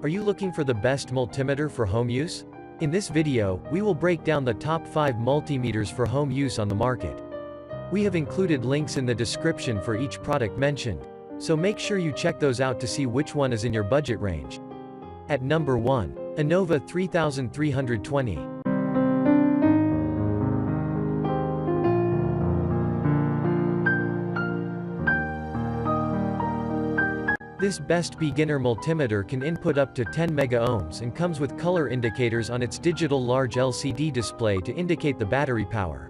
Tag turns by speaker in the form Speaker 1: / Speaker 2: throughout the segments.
Speaker 1: Are you looking for the best multimeter for home use? In this video, we will break down the top 5 multimeters for home use on the market. We have included links in the description for each product mentioned, so make sure you check those out to see which one is in your budget range. At number 1. INNOVA 3320. This best beginner multimeter can input up to 10 megaohms and comes with color indicators on its digital large LCD display to indicate the battery power.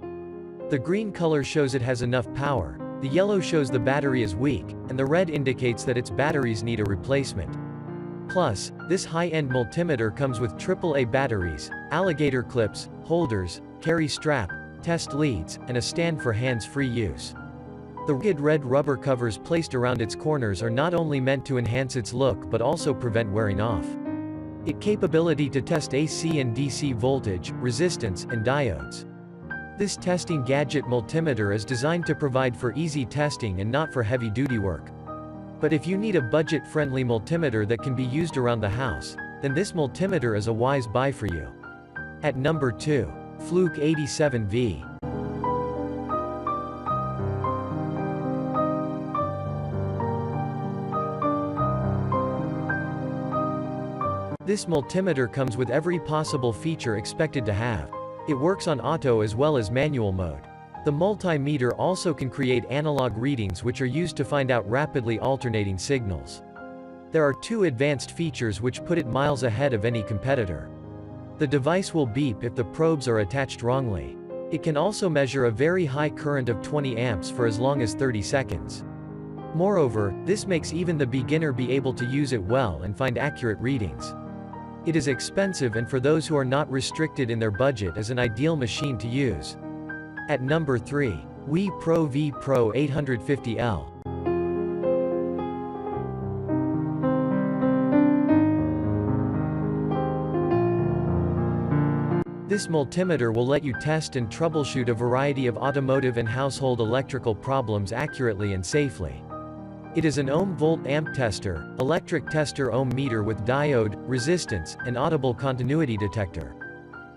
Speaker 1: The green color shows it has enough power, the yellow shows the battery is weak, and the red indicates that its batteries need a replacement. Plus, this high-end multimeter comes with AAA batteries, alligator clips, holders, carry strap, test leads, and a stand for hands-free use. The rugged red rubber covers placed around its corners are not only meant to enhance its look but also prevent wearing off. Its capability to test AC and DC voltage, resistance, and diodes. This testing gadget multimeter is designed to provide for easy testing and not for heavy-duty work. But if you need a budget-friendly multimeter that can be used around the house, then this multimeter is a wise buy for you. At number 2. Fluke 87V. This multimeter comes with every possible feature expected to have. It works on auto as well as manual mode. The multimeter also can create analog readings which are used to find out rapidly alternating signals. There are 2 advanced features which put it miles ahead of any competitor. The device will beep if the probes are attached wrongly. It can also measure a very high current of 20 amps for as long as 30 seconds. Moreover, this makes even the beginner be able to use it well and find accurate readings. It is expensive, and for those who are not restricted in their budget is an ideal machine to use. At number 3. WeePro 850L. This multimeter will let you test and troubleshoot a variety of automotive and household electrical problems accurately and safely. It is an ohm-volt-amp tester, electric tester ohm meter with diode, resistance, and audible continuity detector.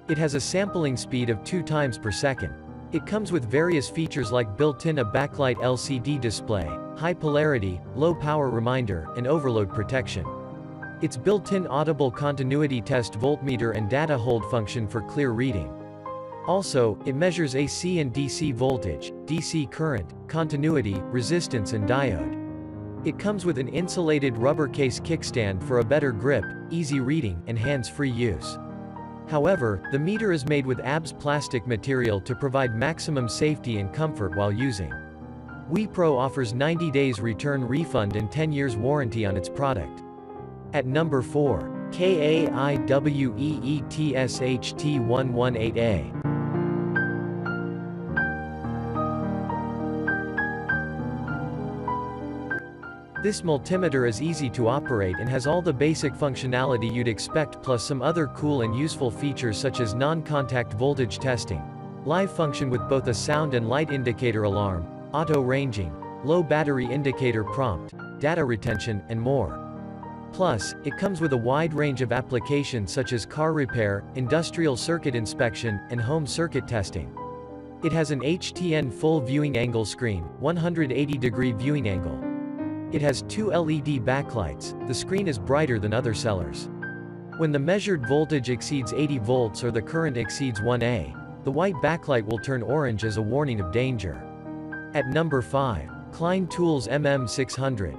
Speaker 1: It has a sampling speed of 2 times per second. It comes with various features like built-in a backlight LCD display, high polarity, low power reminder, and overload protection. Its built-in audible continuity test voltmeter and data hold function for clear reading. Also, it measures AC and DC voltage, DC current, continuity, resistance, and diode. It comes with an insulated rubber case kickstand for a better grip, easy reading, and hands-free use. However, the meter is made with ABS plastic material to provide maximum safety and comfort while using. WeePro offers 90 days return refund and 10 years warranty on its product. At number 4. KAIWEETS HT118A. This multimeter is easy to operate and has all the basic functionality you'd expect, plus some other cool and useful features such as non-contact voltage testing, live function with both a sound and light indicator alarm, auto ranging, low battery indicator prompt, data retention, and more. Plus, it comes with a wide range of applications such as car repair, industrial circuit inspection, and home circuit testing. It has an HTN full viewing angle screen, 180-degree viewing angle. It has 2 LED backlights. The screen is brighter than other sellers. When the measured voltage exceeds 80 volts or the current exceeds 1A, the white backlight will turn orange as a warning of danger. At number 5. Klein Tools MM600.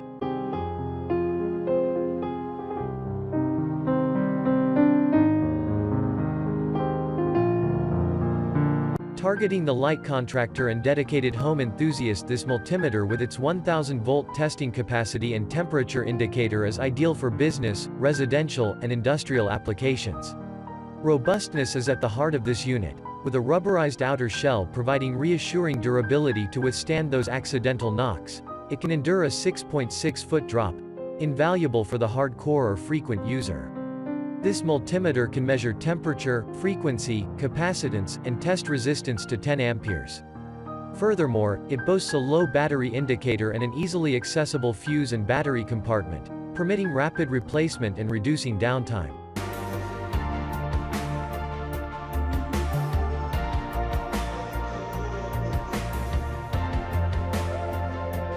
Speaker 1: Targeting the light contractor and dedicated home enthusiast, this multimeter with its 1000-volt testing capacity and temperature indicator is ideal for business, residential, and industrial applications. Robustness is at the heart of this unit, with a rubberized outer shell providing reassuring durability to withstand those accidental knocks. It can endure a 6.6-foot drop, invaluable for the hardcore or frequent user. This multimeter can measure temperature, frequency, capacitance, and test resistance to 10 amperes. Furthermore, it boasts a low battery indicator and an easily accessible fuse and battery compartment. permitting rapid replacement and reducing downtime.